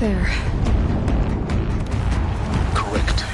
there. Correct.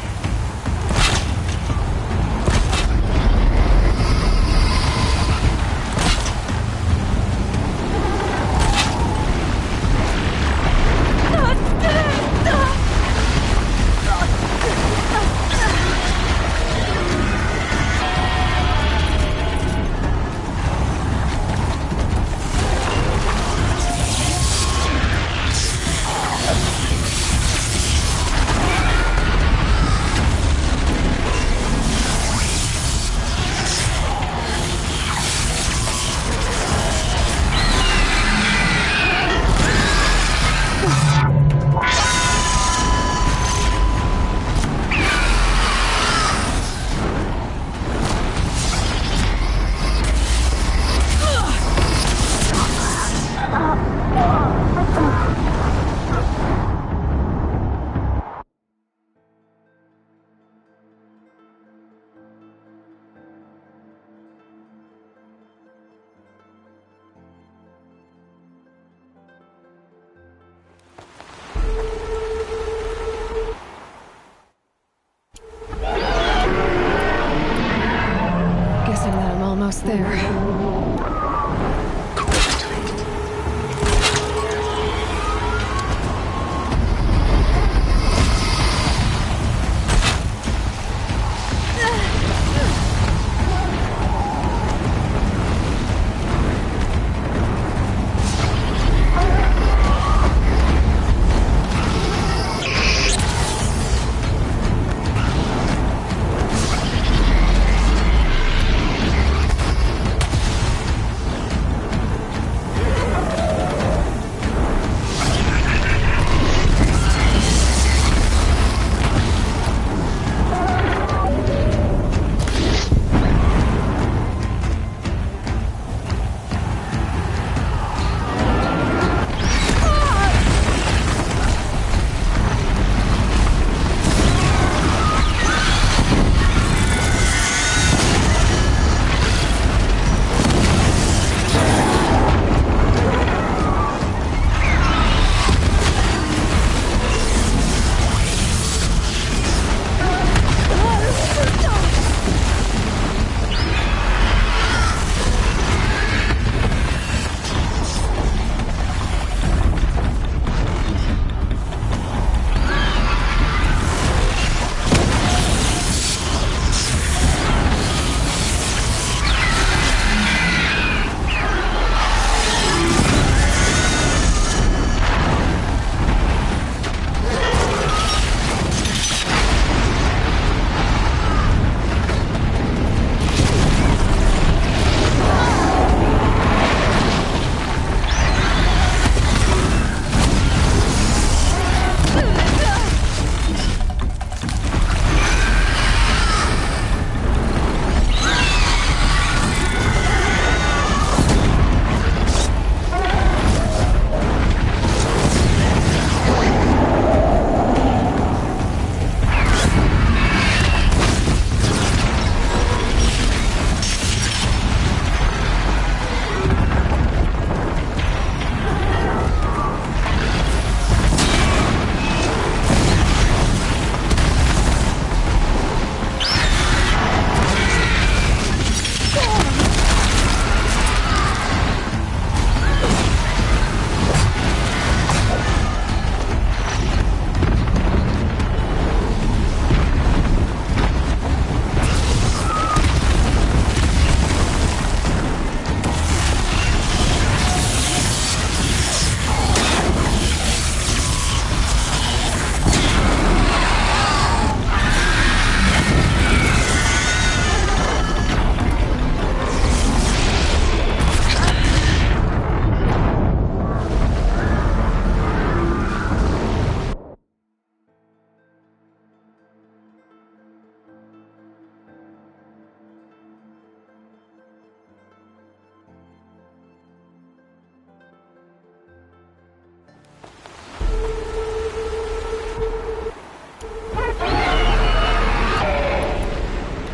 Guessing that I'm almost there.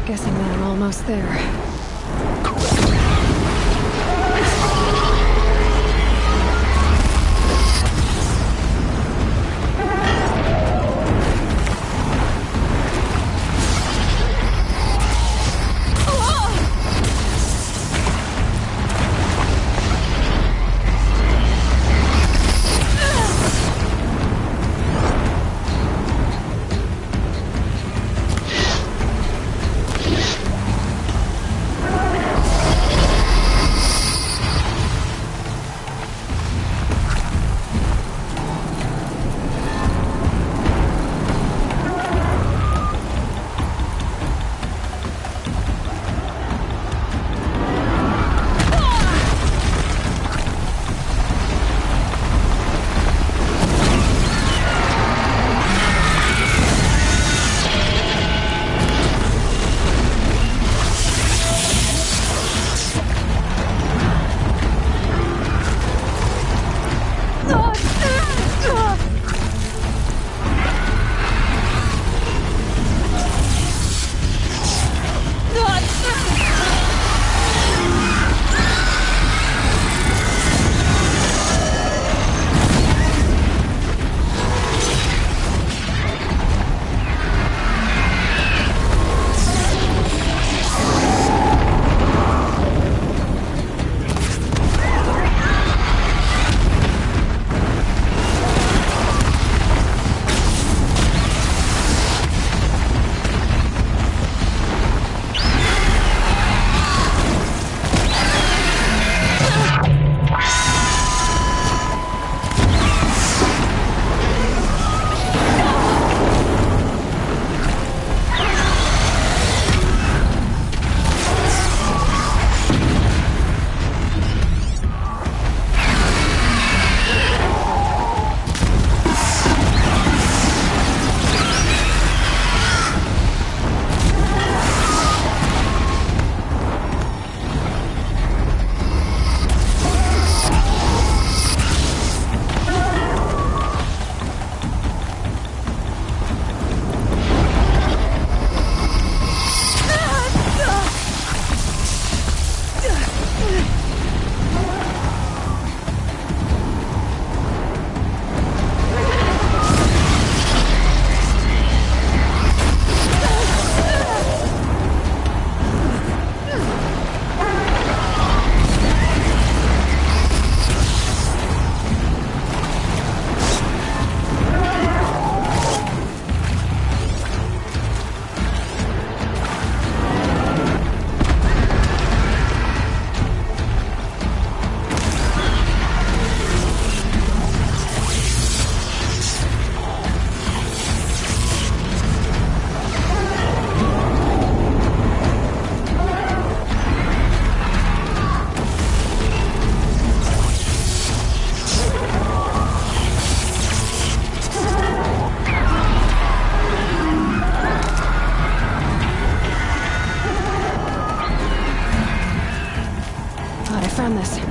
Guessing that I'm almost there. found this.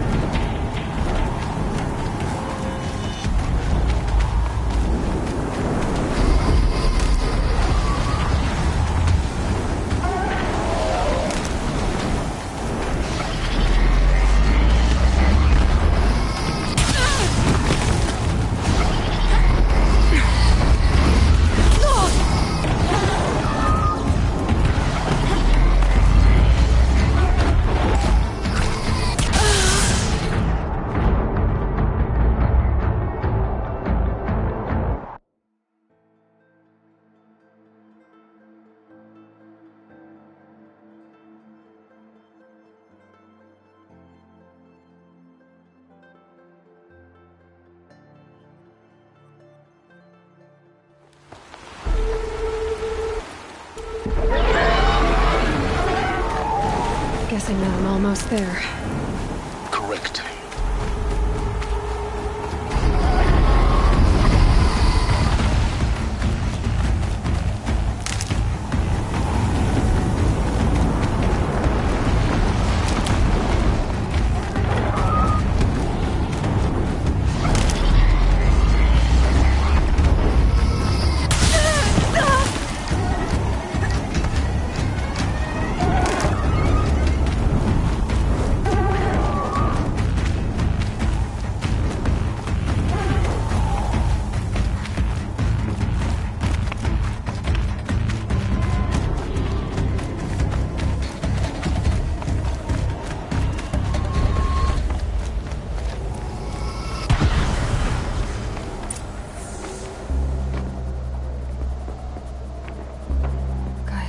Guessing that I'm almost there. Correct.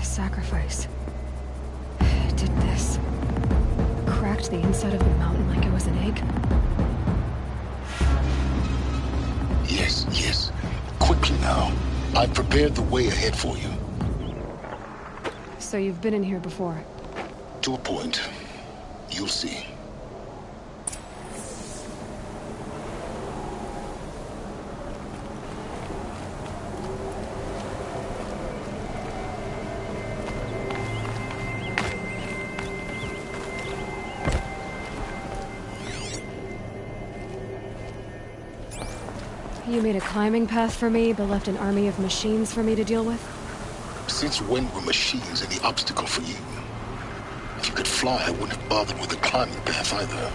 Sacrifice. It did this. Cracked the inside of the mountain like it was an egg. Yes, yes. Quickly now. I've prepared the way ahead for you. So you've been in here before? To a point. You'll see. You made a climbing path for me, but left an army of machines for me to deal with? Since when were machines any obstacle for you? If you could fly, I wouldn't have bothered with a climbing path either.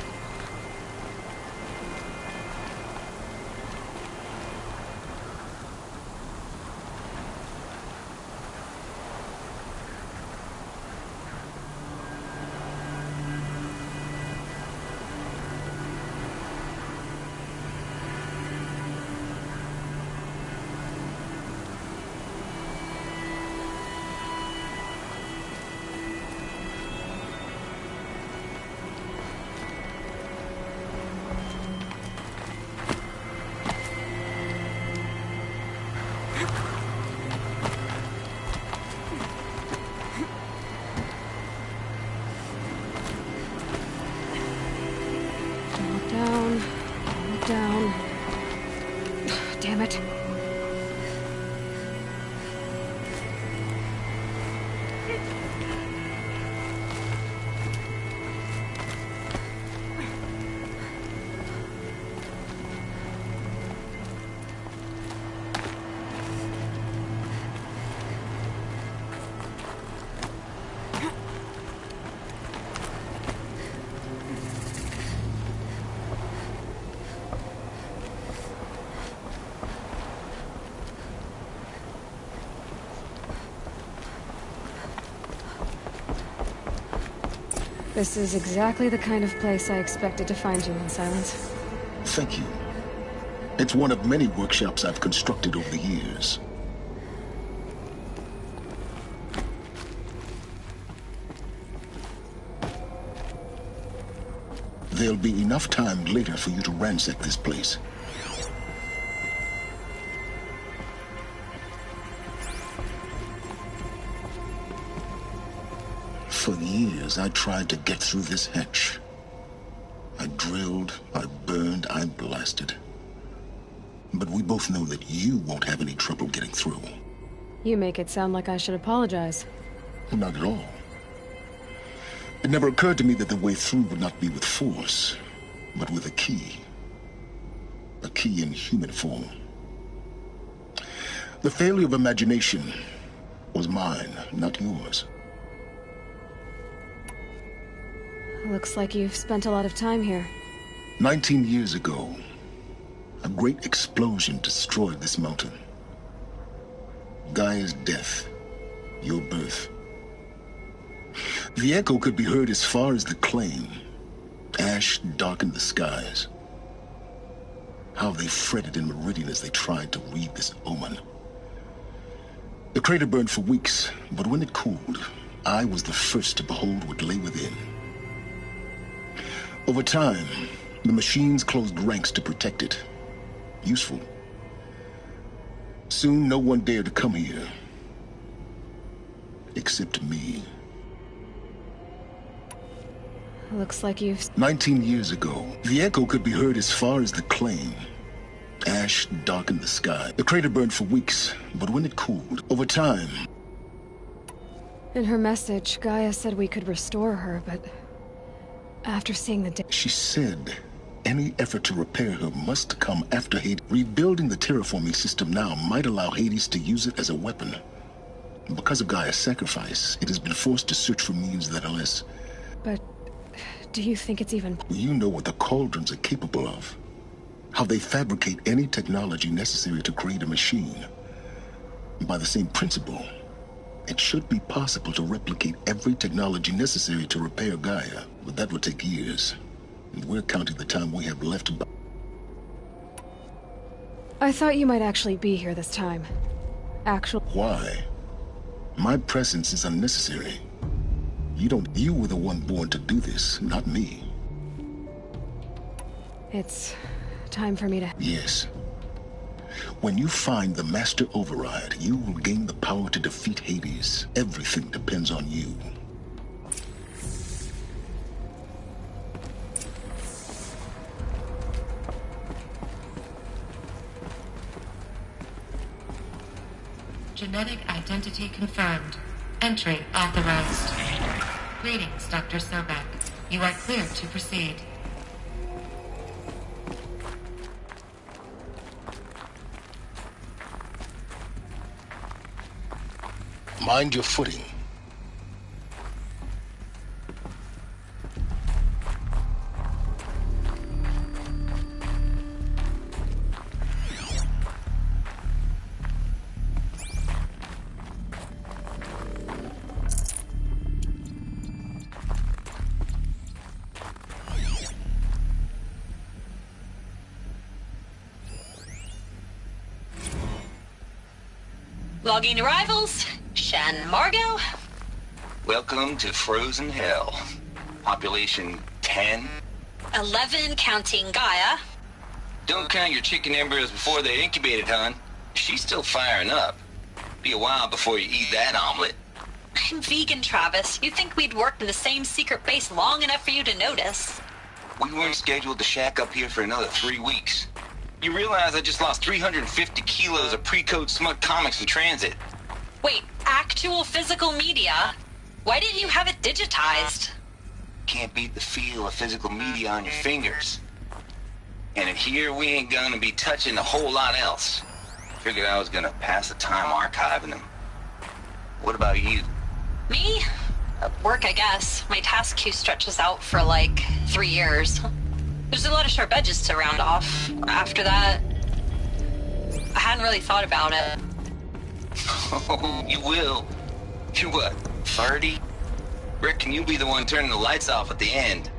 Down. Damn it. This is exactly the kind of place I expected to find you in, Silence. Thank you. It's one of many workshops I've constructed over the years. There'll be enough time later for you to ransack this place. For years, I tried to get through this hatch. I drilled, I burned, I blasted. But we both know that you won't have any trouble getting through. You make it sound like I should apologize. Not at all. It never occurred to me that the way through would not be with force, but with a key. A key in human form. The failure of imagination was mine, not yours. Looks like you've spent a lot of time here. 19 years ago, a great explosion destroyed this mountain. Gaia's death, your birth. The echo could be heard as far as the claim. Ash darkened the skies. How they fretted in Meridian as they tried to read this omen. The crater burned for weeks, but when it cooled, I was the first to behold what lay within. Over time, the machines closed ranks to protect it. Useful. Soon, no one dared to come here. Except me. Looks like you've... 19 years ago, the echo could be heard as far as the claim. Ash darkened the sky. The crater burned for weeks, but when it cooled, over time... In her message, Gaia said we could restore her, but... After seeing the... She said any effort to repair her must come after Hades. Rebuilding the terraforming system now might allow Hades to use it as a weapon. Because of Gaia's sacrifice, it has been forced to search for means that are less... But... do you think it's even... You know what the Cauldrons are capable of. How they fabricate any technology necessary to create a machine. By the same principle, it should be possible to replicate every technology necessary to repair Gaia. But that would take years. And we're counting the time we have left. I thought you might actually be here this time. Why? My presence is unnecessary. You were the one born to do this, not me. It's time for me to... Yes. When you find the Master Override, you will gain the power to defeat Hades. Everything depends on you. Genetic identity confirmed. Entry authorized. Greetings, Dr. Sobek. You are cleared to proceed. Mind your footing. Logging arrivals. Shan Margot. Welcome to Frozen Hell. Population 10. 11 counting Gaia. Don't count your chicken embryos before they're incubated, hon. She's still firing up. Be a while before you eat that omelet. I'm vegan, Travis. You'd think we'd worked in the same secret base long enough for you to notice. We weren't scheduled to shack up here for another 3 weeks. You realize I just lost 350 kilos of pre-code smut comics in transit. Wait, actual physical media? Why didn't you have it digitized? Can't beat the feel of physical media on your fingers. And in here, we ain't gonna be touching a whole lot else. Figured I was gonna pass the time archiving them. What about you? Me? Work, I guess. My task queue stretches out for like 3 years. There's a lot of sharp edges to round off. After that, I hadn't really thought about it. Oh, you will. You're what, 30? Reckon you'll be the one turning the lights off at the end.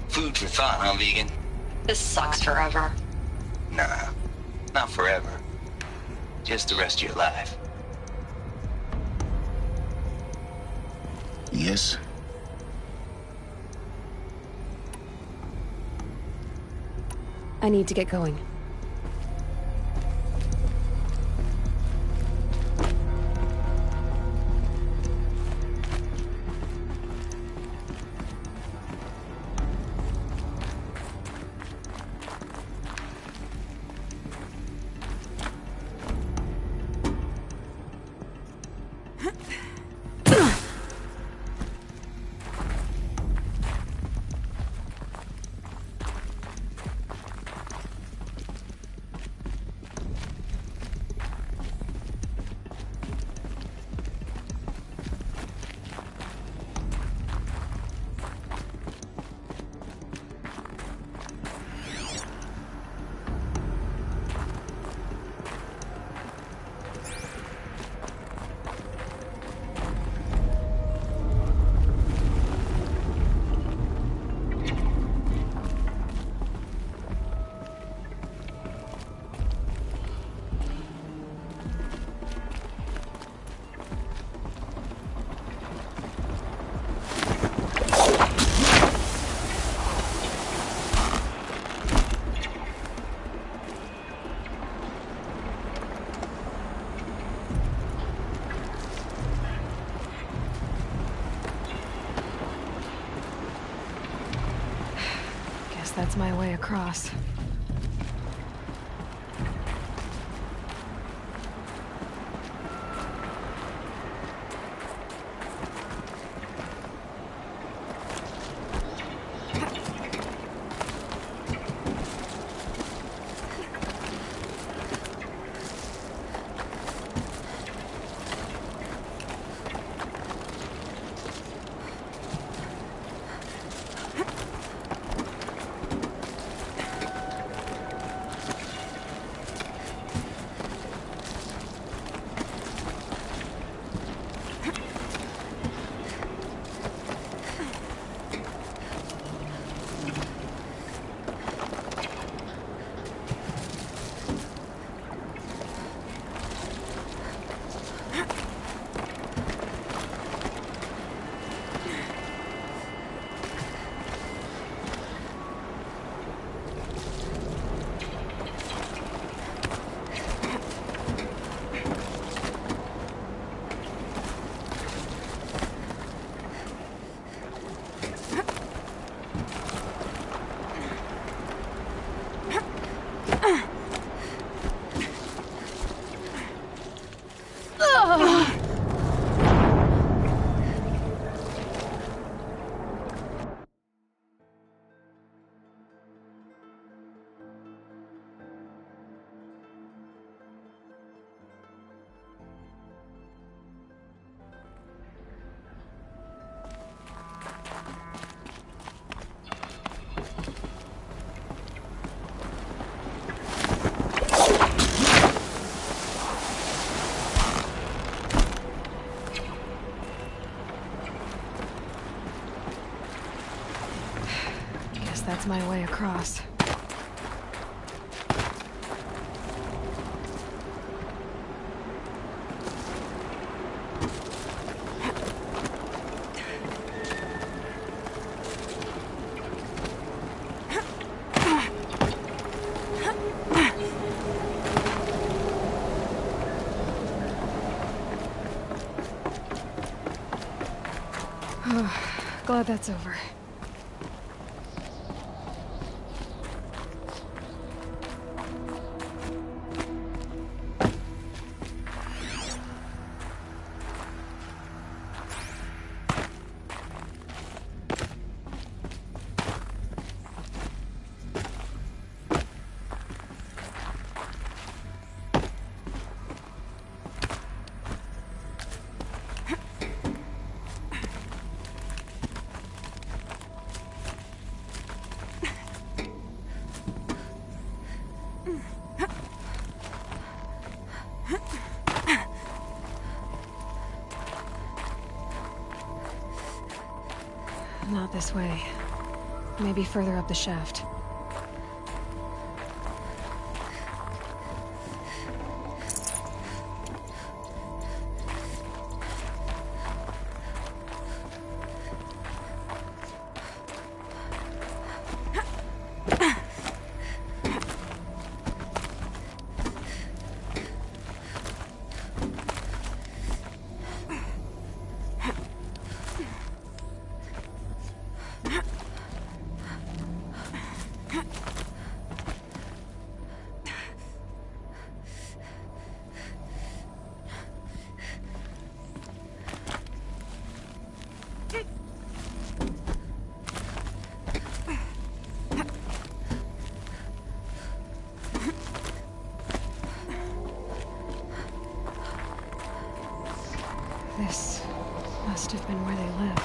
Food for thought, huh, vegan? This sucks forever. Nah, not forever. Just the rest of your life. Yes? I need to get going. that's my way across. That's my way across. Glad that's over. Not this way. Maybe further up the shaft. This must have been where they lived.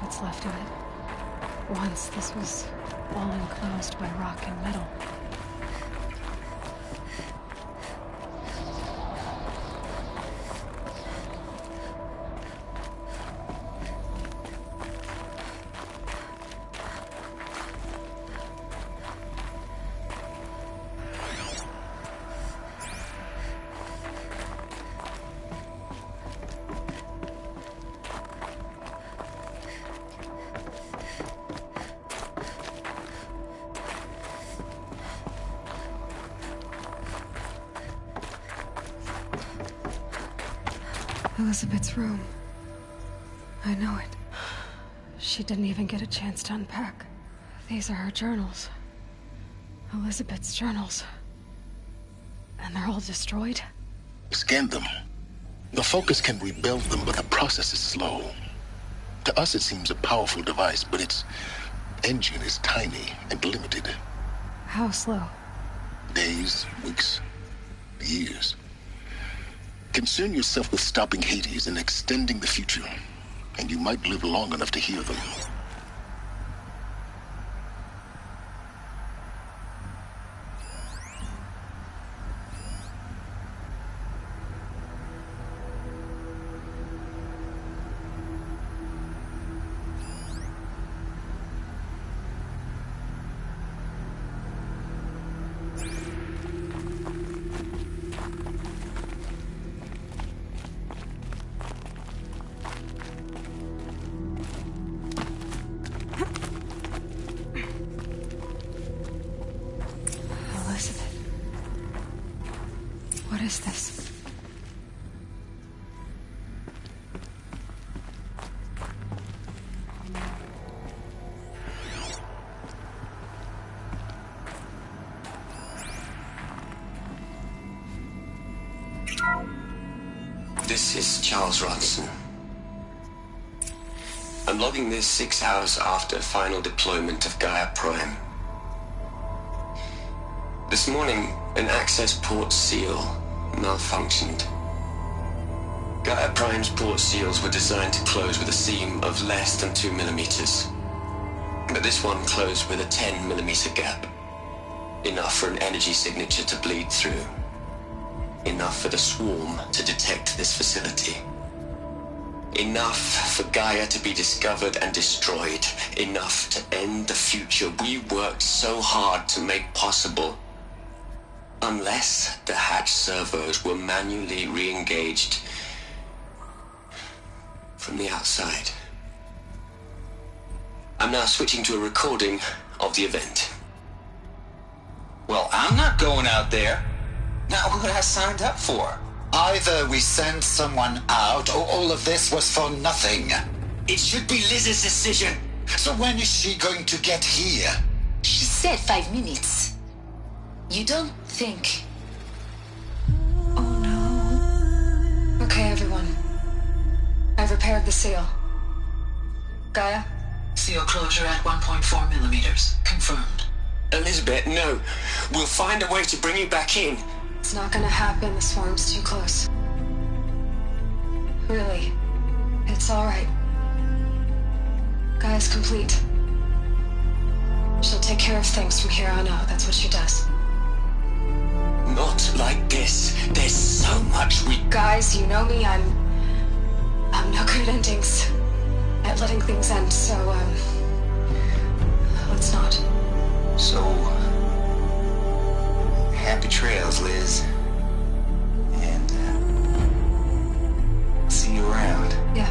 What's left of it. Once this was all enclosed by rock and metal. Elizabeth's room. I know it. She didn't even get a chance to unpack. These are her journals. Elizabeth's journals. And they're all destroyed? Scan them. The Focus can rebuild them, but the process is slow. To us, it seems a powerful device, but its engine is tiny and limited. How slow? Days, weeks, years. Concern yourself with stopping Hades and extending the future, and you might live long enough to hear them. What is this? This is Charles Ronson. I'm logging this 6 hours after final deployment of Gaia Prime. This morning, an access port seal malfunctioned. Gaia Prime's port seals were designed to close with a seam of less than 2 millimeters. But this one closed with a 10 millimeter gap. Enough for an energy signature to bleed through. Enough for the swarm to detect this facility. Enough for Gaia to be discovered and destroyed. Enough to end the future we worked so hard to make possible. Unless the hatch servos were manually re-engaged from the outside. I'm now switching to a recording of the event. Well, I'm not going out there. Not what I signed up for. Either we send someone out, or all of this was for nothing. It should be Liz's decision. So when is she going to get here? She said 5 minutes. You don't think... Oh no. Okay, everyone. I've repaired the seal. Gaia? Seal closure at 1.4 millimeters. Confirmed. Elizabeth, no. We'll find a way to bring you back in. It's not gonna happen. The swarm's too close. Really. It's alright. Gaia's complete. She'll take care of things from here on out. That's what she does. Not like this. There's so much we... Guys, you know me. I'm no good at endings. At letting things end, so, let's not. So, happy trails, Liz. And, see you around. Yeah.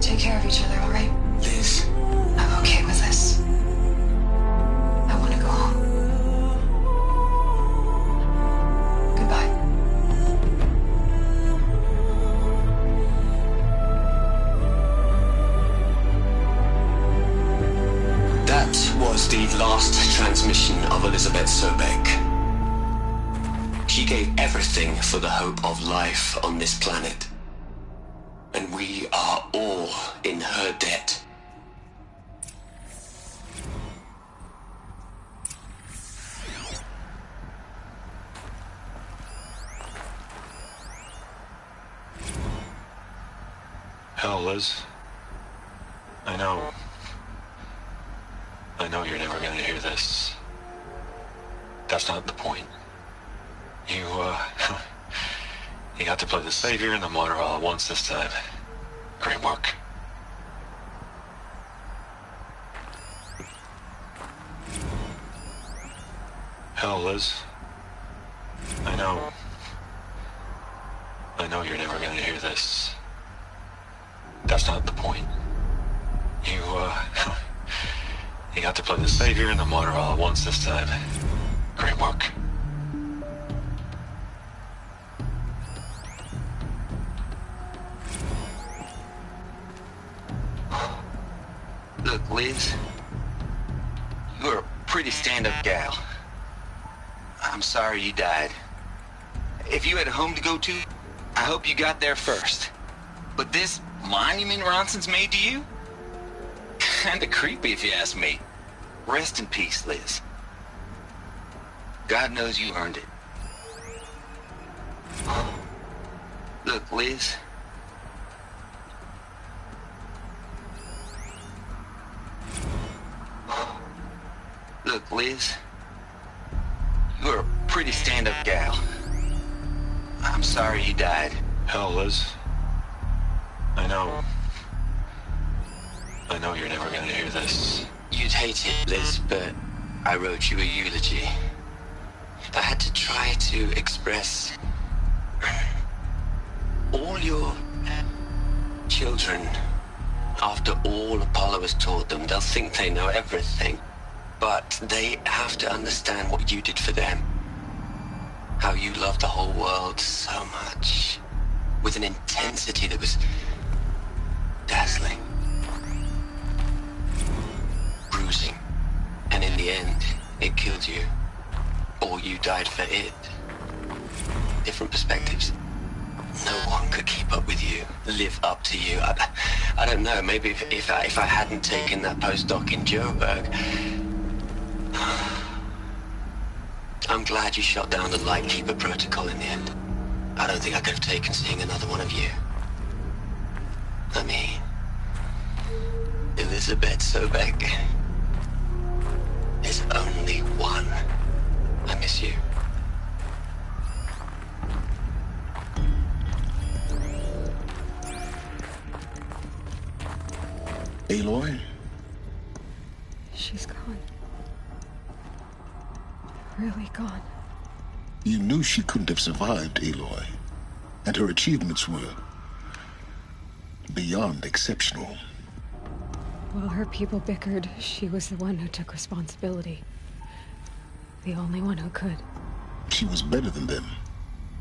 Take care of each other, alright? Liz. I'm okay with this. I want to go home. Goodbye. That was the last transmission of Elizabeth Sobek. She gave everything for the hope of life on this planet. And we are all in her debt. Hell, Liz. I know you're never gonna hear this. That's not the point. You got to play the savior and the martyr all at once this time. Great work. Hell, Liz. I know you're never gonna hear this. That's not the point. You got to play the savior and the martyr all at once this time. Great work. Look, Liz, you're a pretty stand-up gal. I'm sorry you died. If you had a home to go to, I hope you got there first. But this monument Ronson's made to you? Kinda creepy if you ask me. Rest in peace, Liz. God knows you earned it. Look, Liz. Look, Liz. You're a pretty stand-up gal. I'm sorry you died. Hell, Liz. I know you're never gonna hear this. You'd hate it, Liz, but I wrote you a eulogy. I had to try to express all your children. After all Apollo has taught them, they'll think they know everything. But they have to understand what you did for them. How you loved the whole world so much. With an intensity that was dazzling. Bruising. And in the end, it killed you. Or you died for it. Different perspectives. No one could keep up with you, live up to you. I don't know, maybe if I hadn't taken that postdoc in Joburg. I'm glad you shot down the Lightkeeper protocol in the end. I don't think I could have taken seeing another one of you. I mean, Elizabeth Sobek is only one. I miss you. Aloy? She's gone. Really gone. You knew she couldn't have survived, Aloy. And her achievements were beyond exceptional. While her people bickered, she was the one who took responsibility. The only one who could. She was better than them.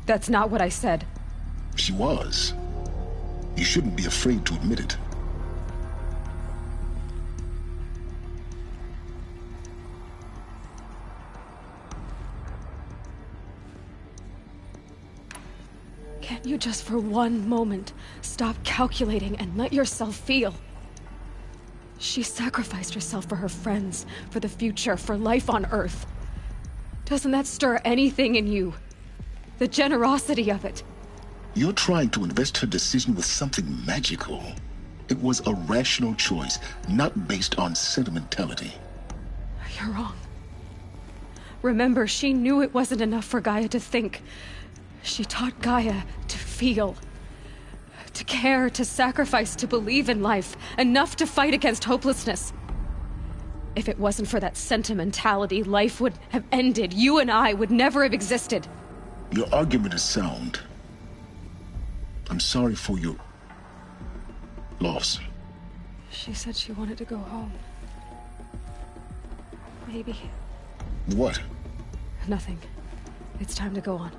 That's not what I said. She was. You shouldn't be afraid to admit it. Can't you just for one moment stop calculating and let yourself feel? She sacrificed herself for her friends, for the future, for life on Earth. Doesn't that stir anything in you? The generosity of it. You're trying to invest her decision with something magical. It was a rational choice, not based on sentimentality. You're wrong. Remember, she knew it wasn't enough for Gaia to think. She taught Gaia to feel. To care, to sacrifice, to believe in life. Enough to fight against hopelessness. If it wasn't for that sentimentality, life would have ended. You and I would never have existed. Your argument is sound. I'm sorry for your loss. She said she wanted to go home. Maybe. What? Nothing. It's time to go on.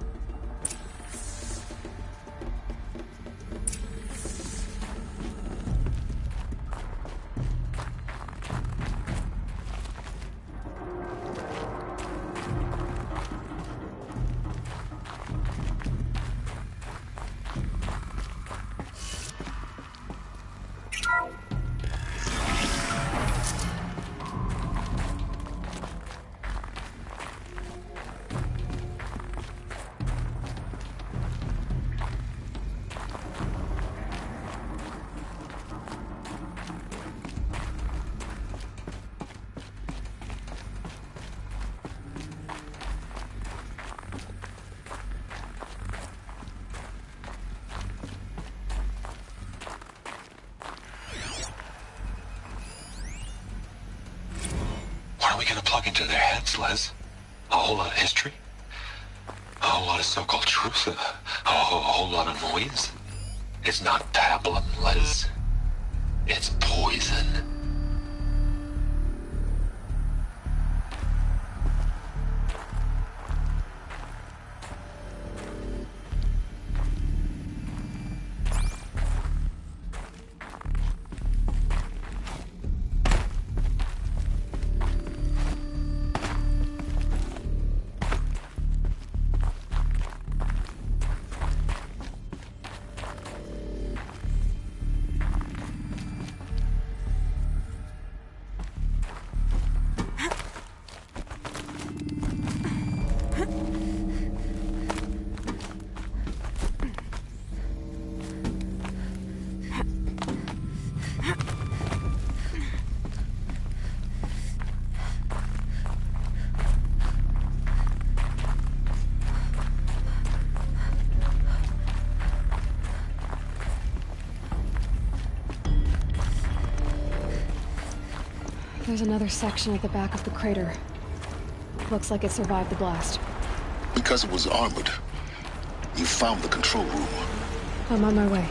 Into their heads, Liz. A whole lot of history. A whole lot of so-called truth. A whole lot of noise. It's not pablum, Liz. It's poison. There's another section at the back of the crater. Looks like it survived the blast. Because it was armored. You found the control room. I'm on my way.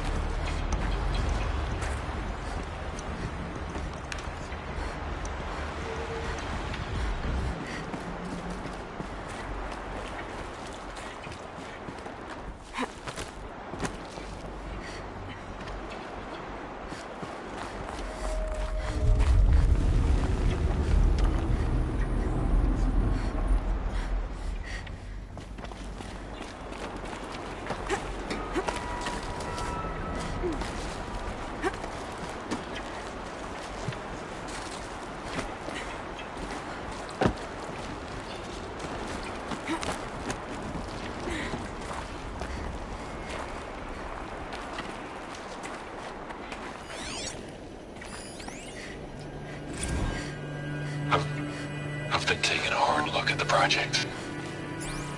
I've been taking a hard look at the project.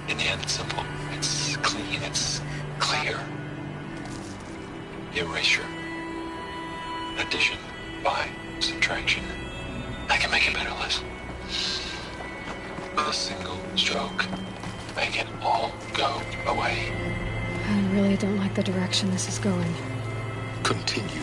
In the end, it's simple. It's clean. It's clear. Erasure. Addition. By. Subtraction. I can make a better list. With a single stroke. Make it all go away. I really don't like the direction this is going. Continue.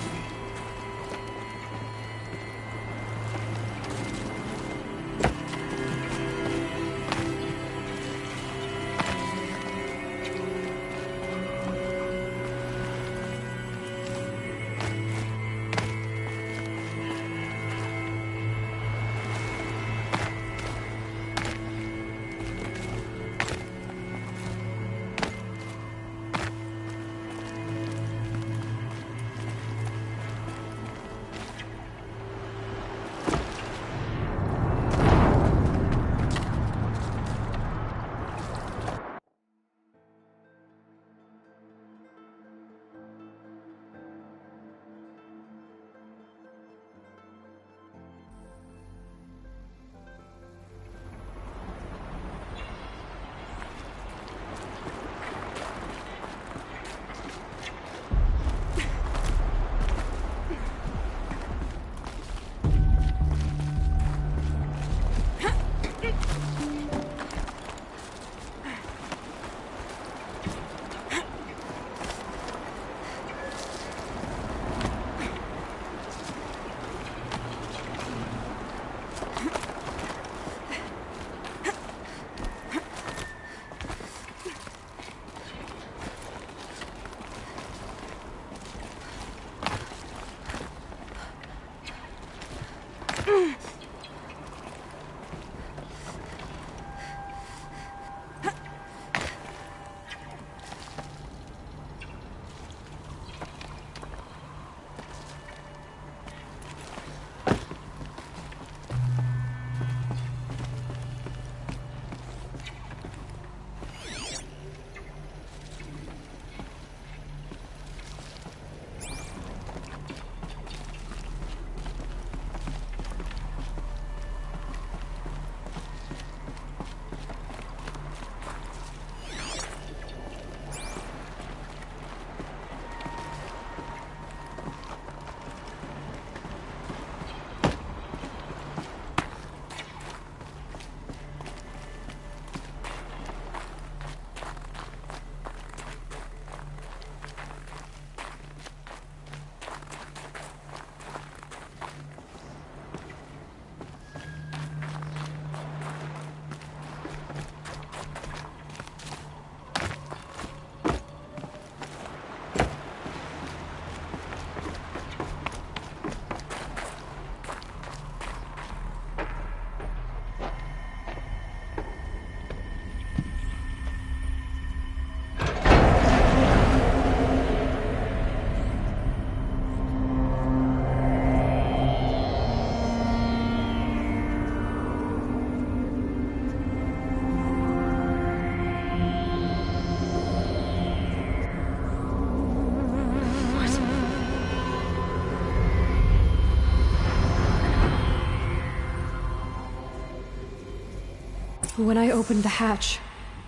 When I opened the hatch,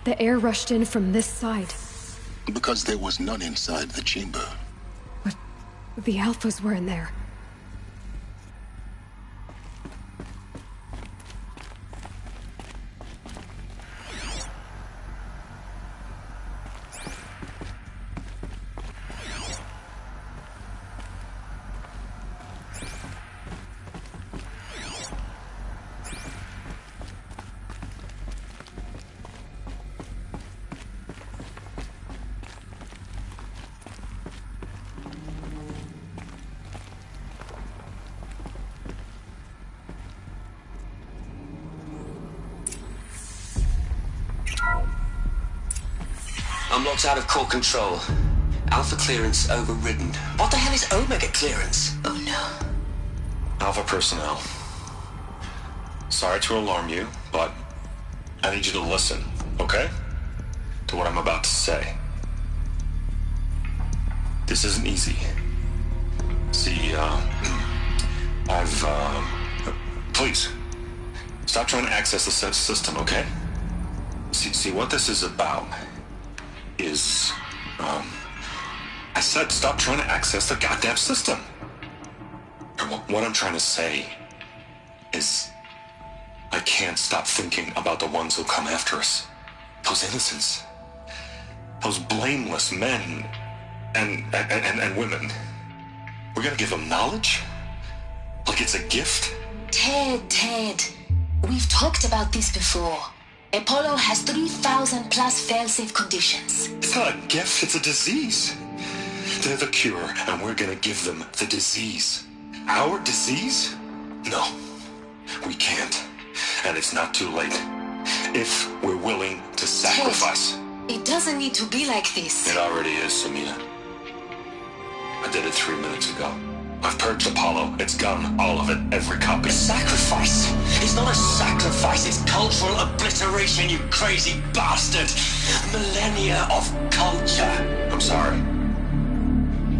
the air rushed in from this side. Because there was none inside the chamber. But the Alphas were in there. locked out of core control. Alpha clearance overridden. What the hell is Omega clearance? Oh no. Alpha personnel. Sorry to alarm you, but I need you to listen, okay? To what I'm about to say. This isn't easy. See, please, stop trying to access the system, okay? See, what this is about is, I said stop trying to access the goddamn system. And what I'm trying to say is, I can't stop thinking about the ones who come after us. Those innocents. Those blameless men and women. We're gonna give them knowledge? Like it's a gift? Ted. We've talked about this before. Apollo has 3,000 plus fail-safe conditions. It's not a gift, it's a disease. They're the cure, and we're gonna give them the disease. Our disease? No, we can't. And it's not too late. If we're willing to sacrifice. Ted, it doesn't need to be like this. It already is, Samina. I did it 3 minutes ago. I've purged Apollo. It's gone. All of it. Every copy. Sacrifice? It's not a sacrifice. It's cultural obliteration, you crazy bastard. Millennia of culture. I'm sorry.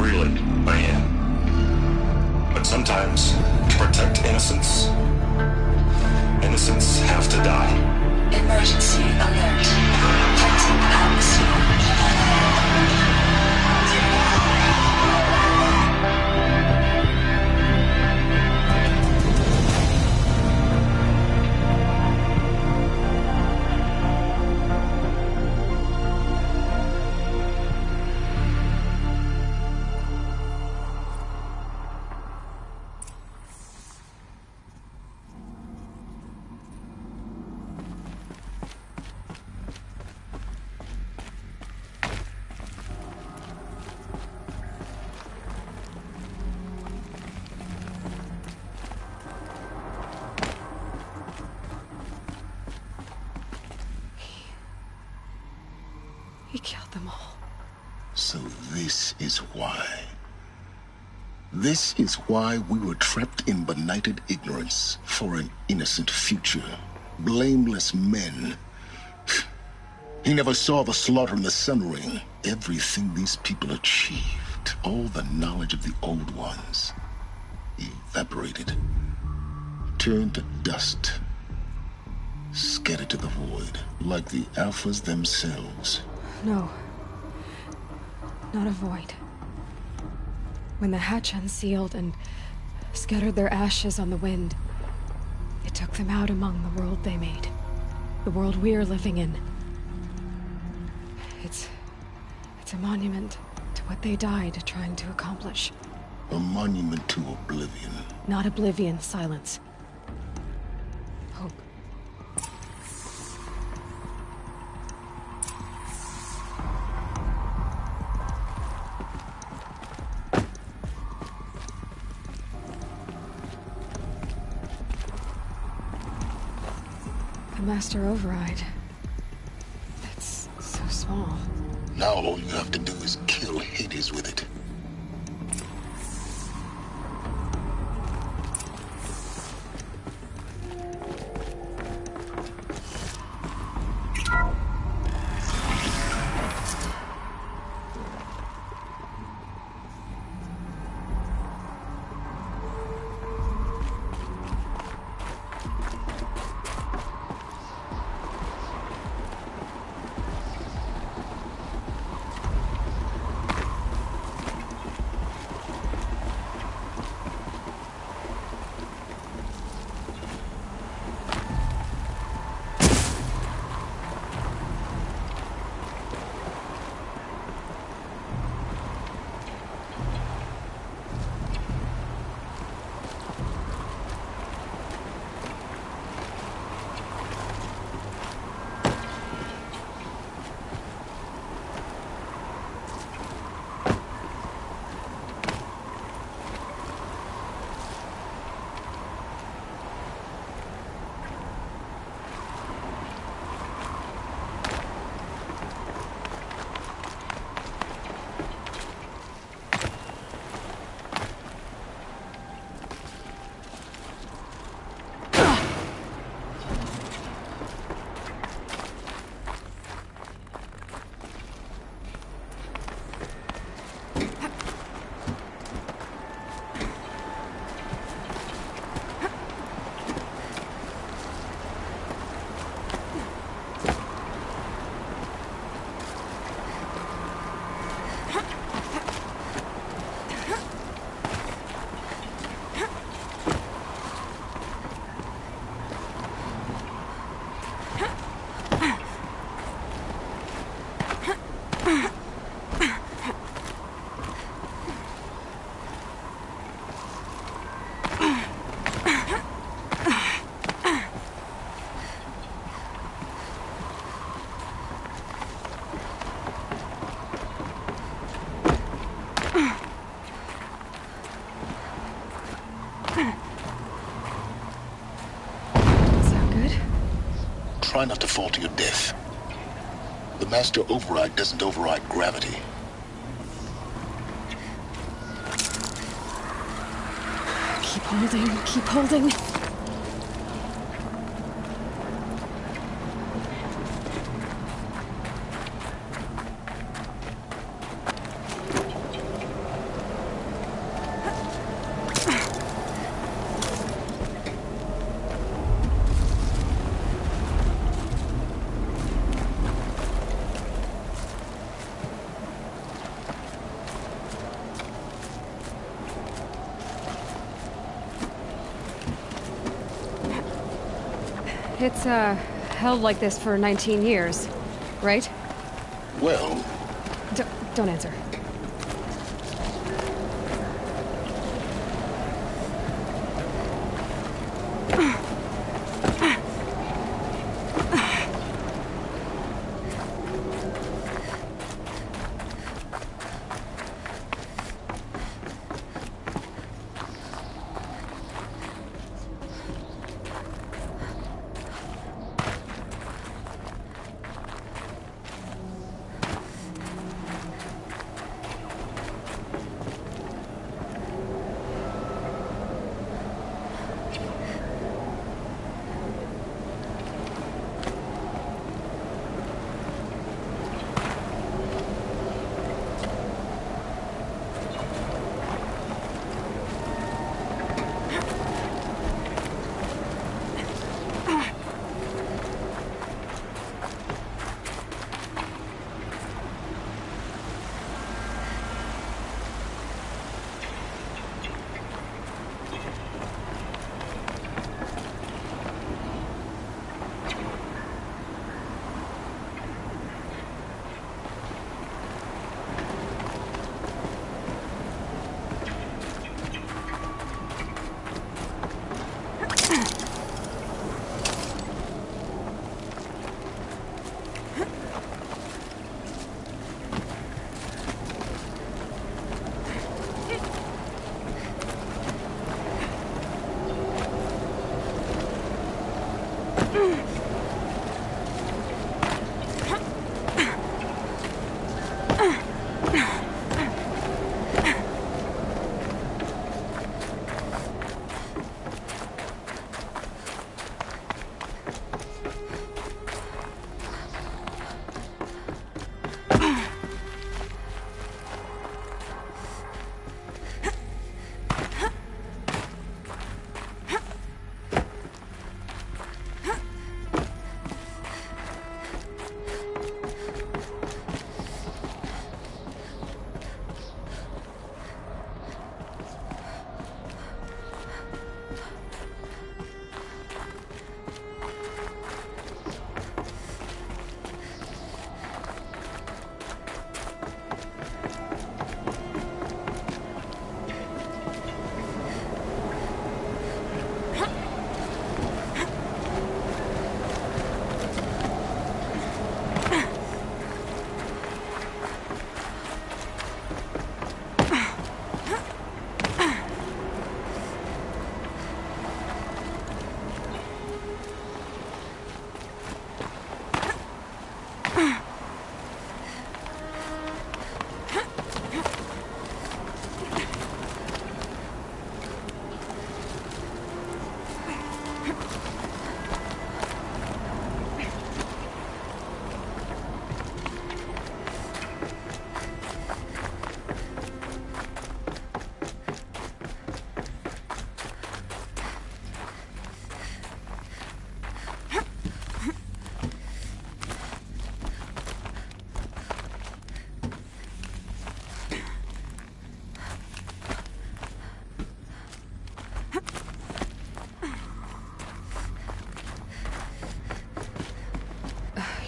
Really, I am. But sometimes, to protect innocence, innocents have to die. Emergency alert. Fighting atmosphere. He killed them all. So this is why. This is why we were trapped in benighted ignorance for an innocent future. Blameless men. He never saw the slaughter in the Sun Ring. Everything these people achieved, all the knowledge of the old ones, evaporated, turned to dust, scattered to the void, like the Alphas themselves. No. Not a void. When the hatch unsealed and scattered their ashes on the wind, it took them out among the world they made. The world we're living in. It's a monument to what they died trying to accomplish. A monument to oblivion. Not oblivion, silence. Hope. The master override. That's so small. Now all you have to do is kill Hades with it. Try not to fall to your death. The master override doesn't override gravity. Keep holding, keep holding. It's, held like this for 19 years, right? Well... Don't answer.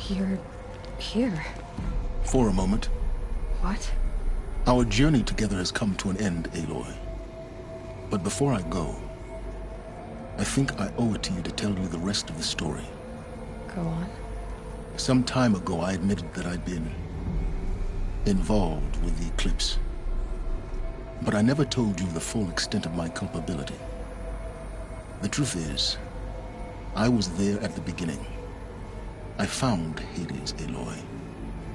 You're here. For a moment. What? Our journey together has come to an end, Aloy. But before I go, I think I owe it to you to tell you the rest of the story. Go on. Some time ago, I admitted that I'd been involved with the eclipse. But I never told you the full extent of my culpability. The truth is, I was there at the beginning, I found Hades, Aloy,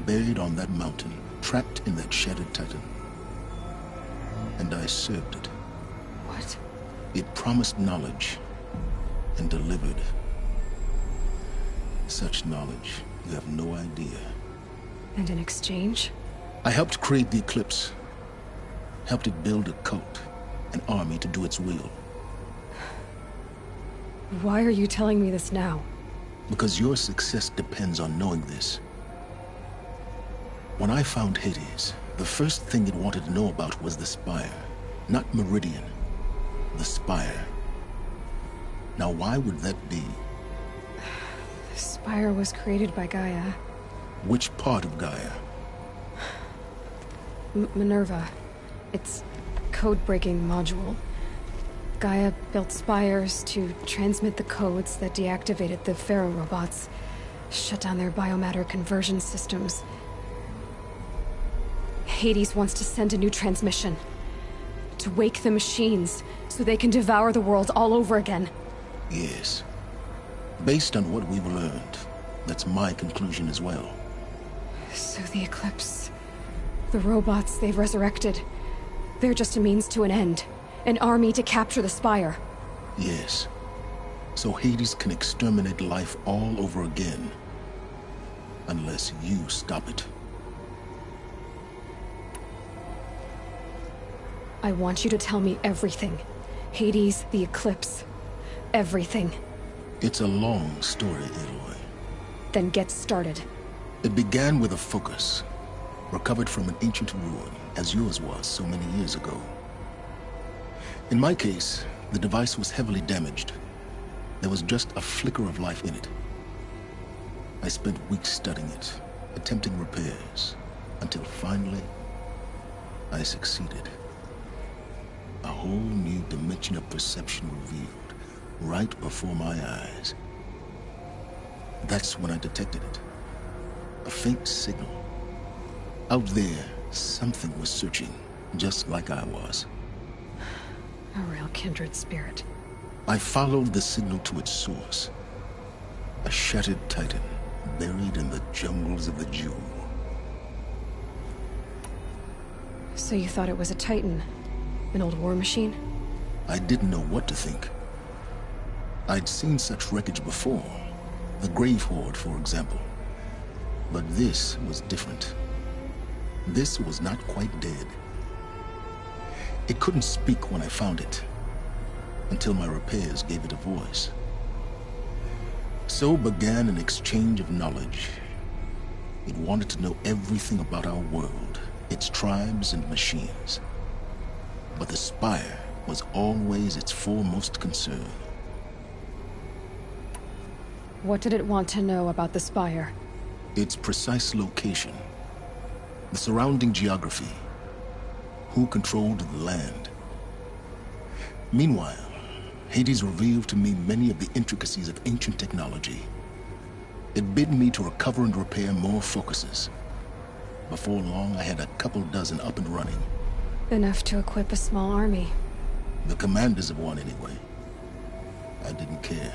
buried on that mountain, trapped in that shattered titan. And I served it. What? It promised knowledge and delivered. Such knowledge, you have no idea. And in exchange? I helped create the Eclipse. Helped it build a cult, an army to do its will. Why are you telling me this now? Because your success depends on knowing this. When I found Hades, the first thing it wanted to know about was the Spire. Not Meridian. The Spire. Now why would that be? The Spire was created by Gaia. Which part of Gaia? Minerva. Its code-breaking module. Gaia built spires to transmit the codes that deactivated the Pharaoh robots, shut down their biomatter conversion systems. Hades wants to send a new transmission. To wake the machines, so they can devour the world all over again. Yes. Based on what we've learned, that's my conclusion as well. So the Eclipse... the robots they've resurrected... they're just a means to an end. An army to capture the Spire. Yes. So Hades can exterminate life all over again. Unless you stop it. I want you to tell me everything. Hades, the Eclipse. Everything. It's a long story, Aloy. Then get started. It began with a focus. Recovered from an ancient ruin, as yours was so many years ago. In my case, the device was heavily damaged. There was just a flicker of life in it. I spent weeks studying it, attempting repairs, until finally, I succeeded. A whole new dimension of perception revealed, right before my eyes. That's when I detected it. A faint signal. Out there, something was searching, just like I was. A real kindred spirit. I followed the signal to its source. A shattered titan, buried in the jungles of the Jewel. So you thought it was a titan? An old war machine? I didn't know what to think. I'd seen such wreckage before. The Grave Horde, for example. But this was different. This was not quite dead. It couldn't speak when I found it, until my repairs gave it a voice. So began an exchange of knowledge. It wanted to know everything about our world, its tribes and machines. But the Spire was always its foremost concern. What did it want to know about the Spire? Its precise location, the surrounding geography, who controlled the land. Meanwhile, Hades revealed to me many of the intricacies of ancient technology. It bid me to recover and repair more focuses. Before long, I had a couple dozen up and running. Enough to equip a small army. The commanders of one, anyway. I didn't care.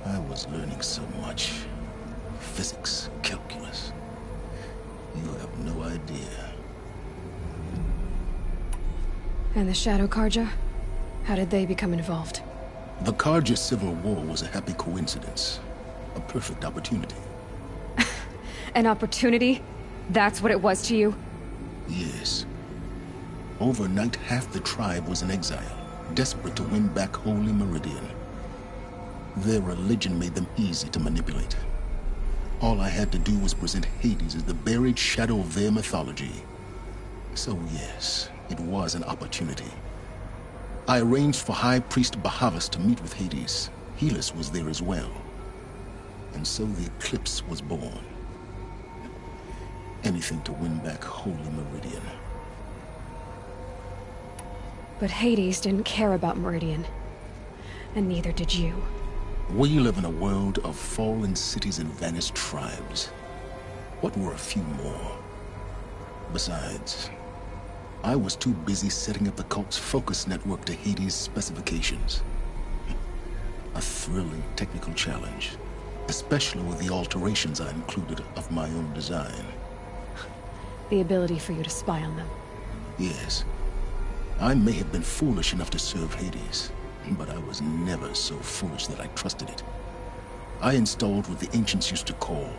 I was learning so much. Physics, calculus. You have no idea. And the Shadow Karja? How did they become involved? The Karja civil war was a happy coincidence. A perfect opportunity. An opportunity? That's what it was to you? Yes. Overnight, half the tribe was in exile, desperate to win back Holy Meridian. Their religion made them easy to manipulate. All I had to do was present Hades as the buried shadow of their mythology. So yes, it was an opportunity. I arranged for High Priest Bahavas to meet with Hades. Helis was there as well. And so the Eclipse was born. Anything to win back Holy Meridian. But Hades didn't care about Meridian. And neither did you. We live in a world of fallen cities and vanished tribes. What were a few more? Besides, I was too busy setting up the cult's focus network to Hades' specifications. A thrilling technical challenge, especially with the alterations I included of my own design. The ability for you to spy on them. Yes. I may have been foolish enough to serve Hades, but I was never so foolish that I trusted it. I installed what the ancients used to call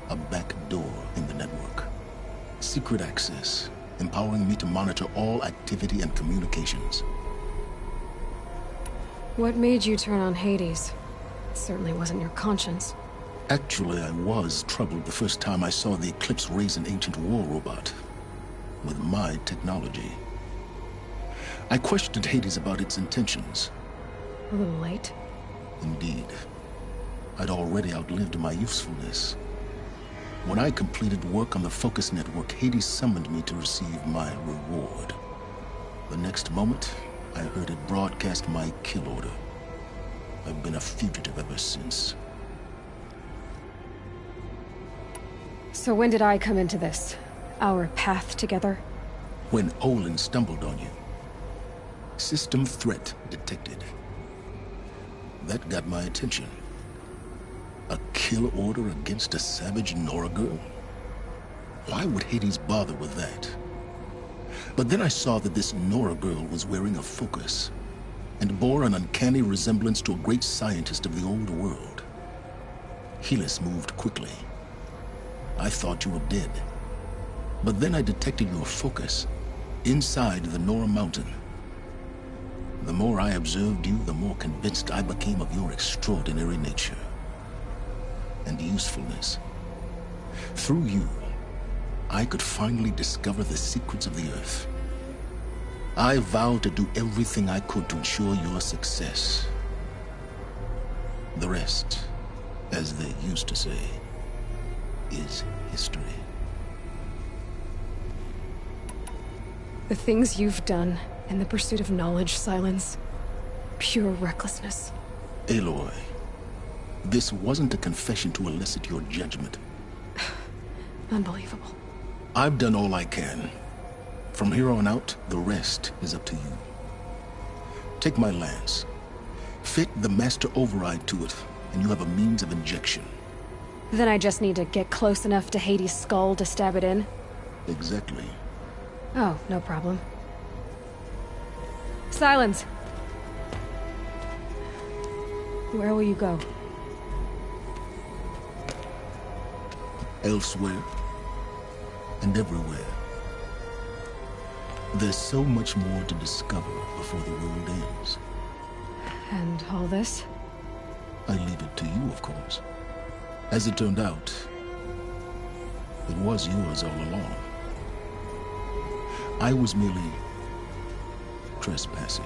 a back door in the network. Secret access, empowering me to monitor all activity and communications. What made you turn on Hades? It certainly wasn't your conscience. Actually, I was troubled the first time I saw the Eclipse raise an ancient war robot with my technology. I questioned Hades about its intentions. A little late. Indeed. I'd already outlived my usefulness. When I completed work on the Focus Network, Hades summoned me to receive my reward. The next moment, I heard it broadcast my kill order. I've been a fugitive ever since. So when did I come into this? Our path together? When Olin stumbled on you. System threat detected. That got my attention. A kill order against a savage Nora girl? Why would Hades bother with that? But then I saw that this Nora girl was wearing a focus, and bore an uncanny resemblance to a great scientist of the old world. Helis moved quickly. I thought you were dead. But then I detected your focus inside the Nora mountain. The more I observed you, the more convinced I became of your extraordinary nature and usefulness. Through you, I could finally discover the secrets of the Earth. I vowed to do everything I could to ensure your success. The rest, as they used to say, is history. The things you've done in the pursuit of knowledge, Silence. Pure recklessness. Aloy, this wasn't a confession to elicit your judgment. Unbelievable. I've done all I can. From here on out, the rest is up to you. Take my lance. Fit the master override to it, and you have a means of injection. Then I just need to get close enough to Hades' skull to stab it in? Exactly. Oh, no problem. Silence! Where will you go? Elsewhere. And everywhere. There's so much more to discover before the world ends. And all this? I leave it to you, of course. As it turned out, it was yours all along. I was merely trespassing.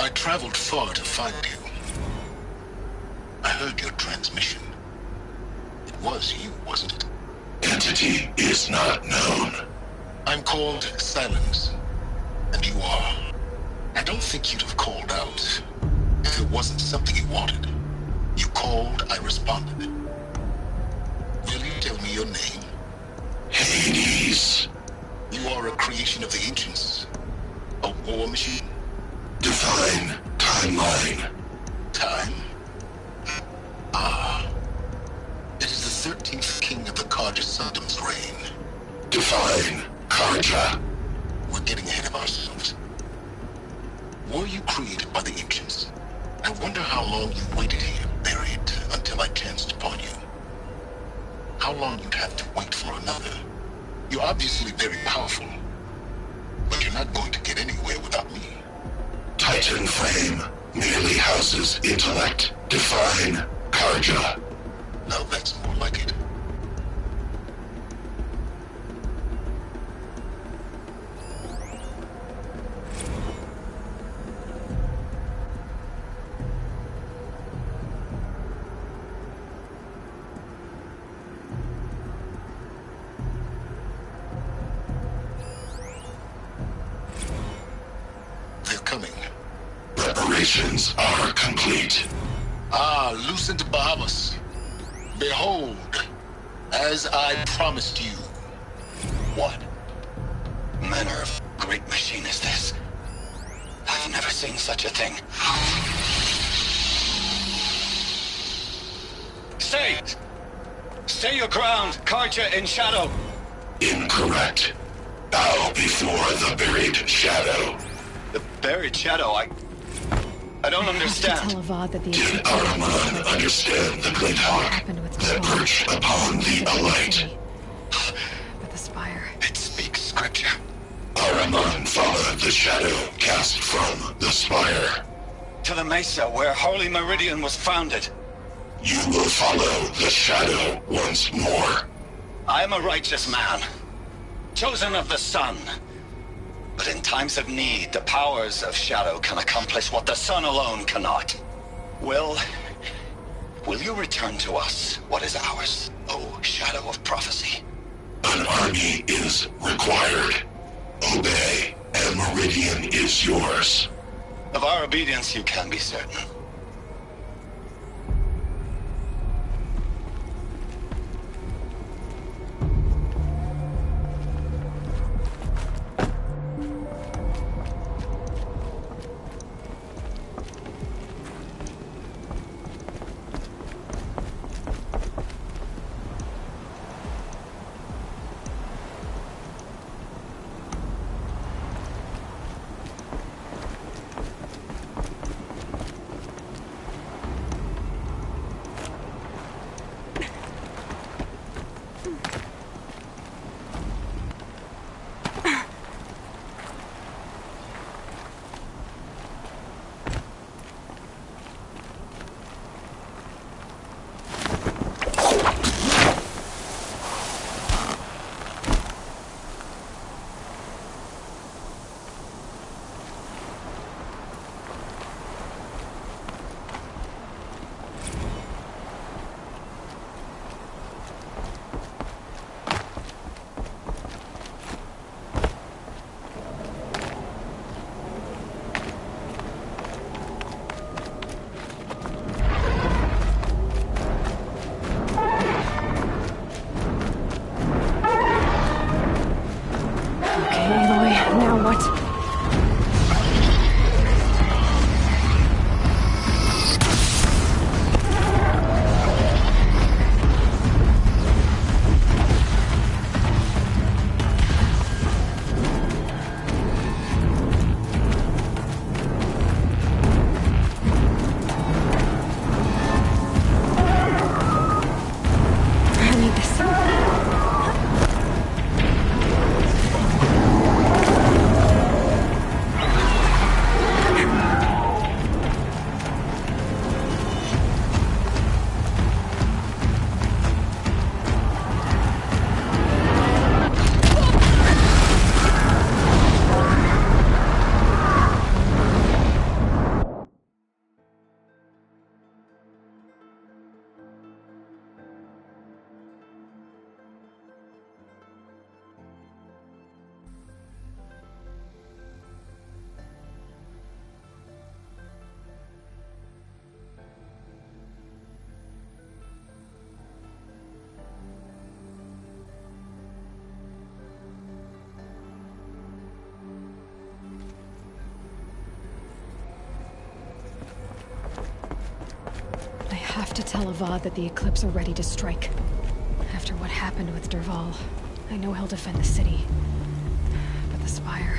I traveled far to find you. I heard your transmission. It was you, wasn't it? Entity is not known. I'm called Silence, and you are. I don't think you'd have called out if it wasn't something you wanted. You called, I responded. Will you tell me your name? Hades. You are a creation of the ancients. A war machine. Divine timeline. Time? Ah. It is the 13th king of the Carja Soddom's reign. Divine Karja. We're getting ahead of ourselves. Were you created by the ancients? I wonder how long you waited here, buried, until I chanced upon you. How long you'd have to wait for another. You're obviously very powerful, but you're not going to get anywhere without me. Titan Flame merely houses intellect. Define Karja. Now that's more like it. Preparations are complete. Ah, Lucent Bahamas. Behold, as I promised you. What manner of great machine is this? I've never seen such a thing. Stay! Stay your ground, Karja in shadow! Incorrect. Bow before the buried shadow. The buried shadow, I don't understand. Tell Avad that the Did Araman understand the glint hawk that perched upon the alight? But the spire. It speaks scripture. Araman followed the shadow cast from the spire. To the mesa where Holy Meridian was founded. You will follow the shadow once more. I am a righteous man, chosen of the sun. But in times of need, the powers of shadow can accomplish what the sun alone cannot. Will you return to us what is ours, O shadow of prophecy? An army is required. Obey, and Meridian is yours. Of our obedience you can be certain. Have to tell Avad that the Eclipse are ready to strike. After what happened with Derval, I know he'll defend the city. this fire.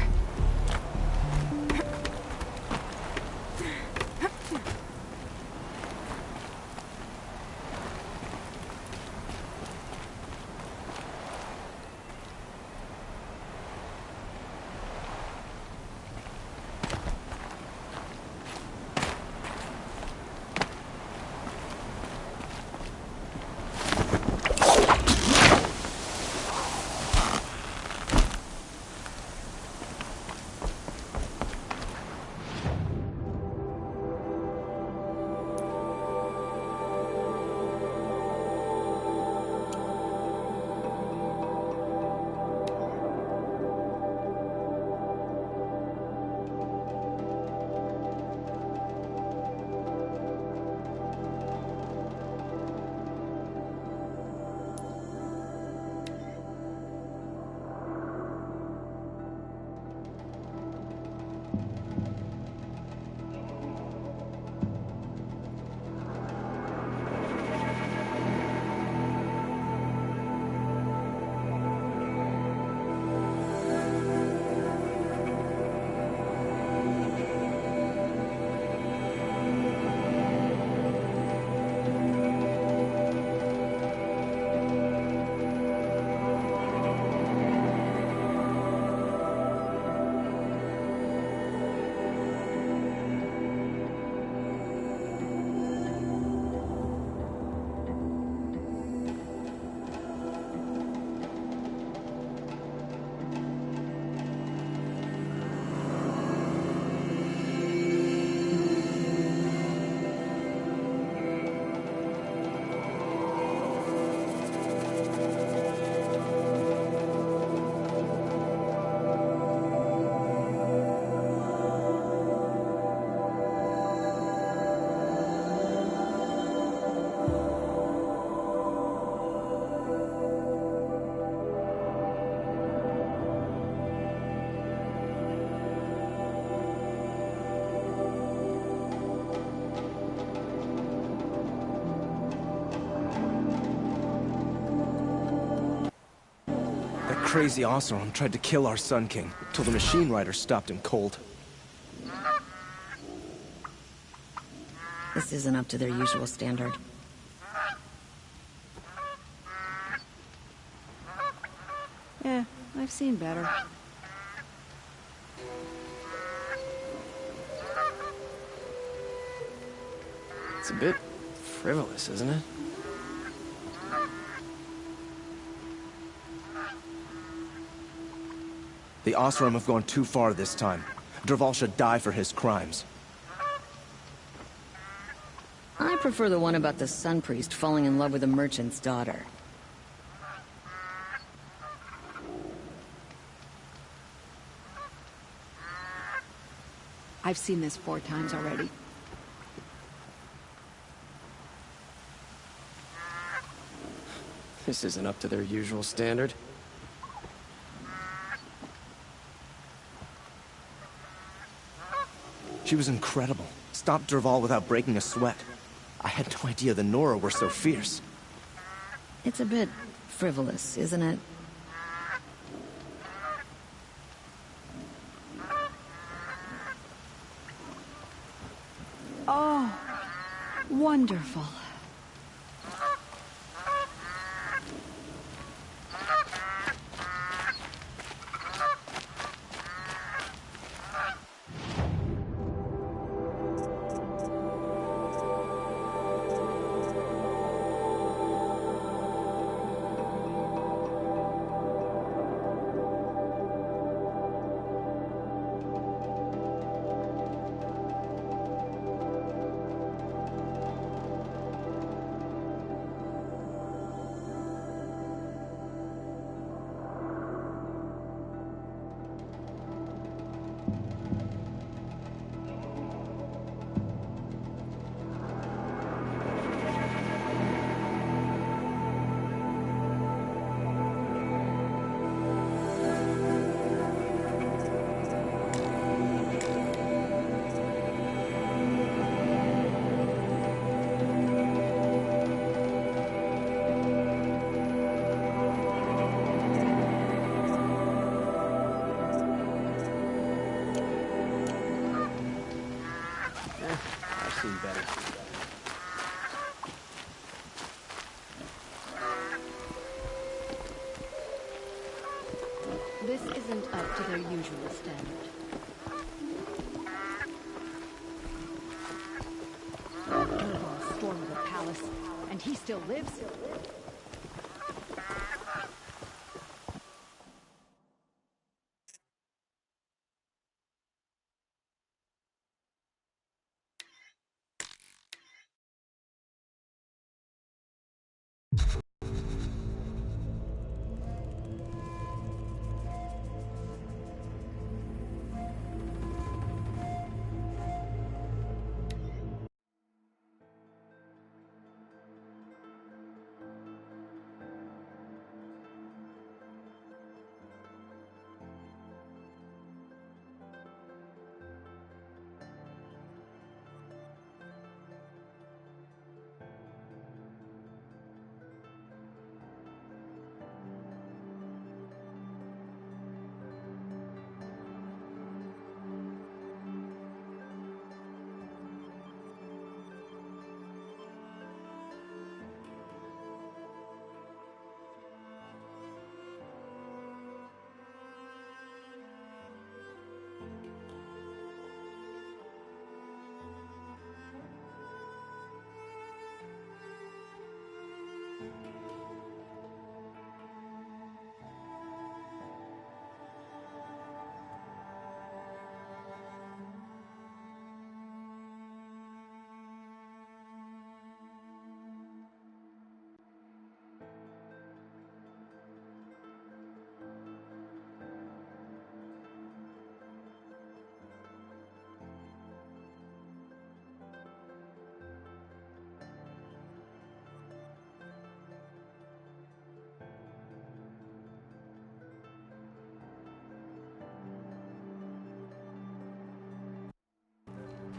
Crazy Oseram tried to kill our Sun King, till the Machine Rider stopped him cold. This isn't up to their usual standard. Yeah, I've seen better. It's a bit frivolous, isn't it? The Oseram have gone too far this time. Dervahl should die for his crimes. I prefer the one about the Sun Priest falling in love with a merchant's daughter. I've seen this 4 times already. This isn't up to their usual standard. She was incredible. Stopped Dervahl without breaking a sweat. I had no idea the Nora were so fierce. It's a bit frivolous, isn't it? Oh, wonderful. This isn't up to their usual standard. Durval stormed the palace, and he still lives?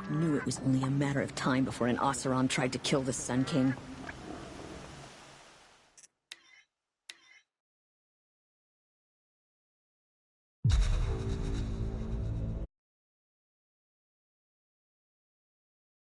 Knew it was only a matter of time before an Oseram tried to kill the Sun King.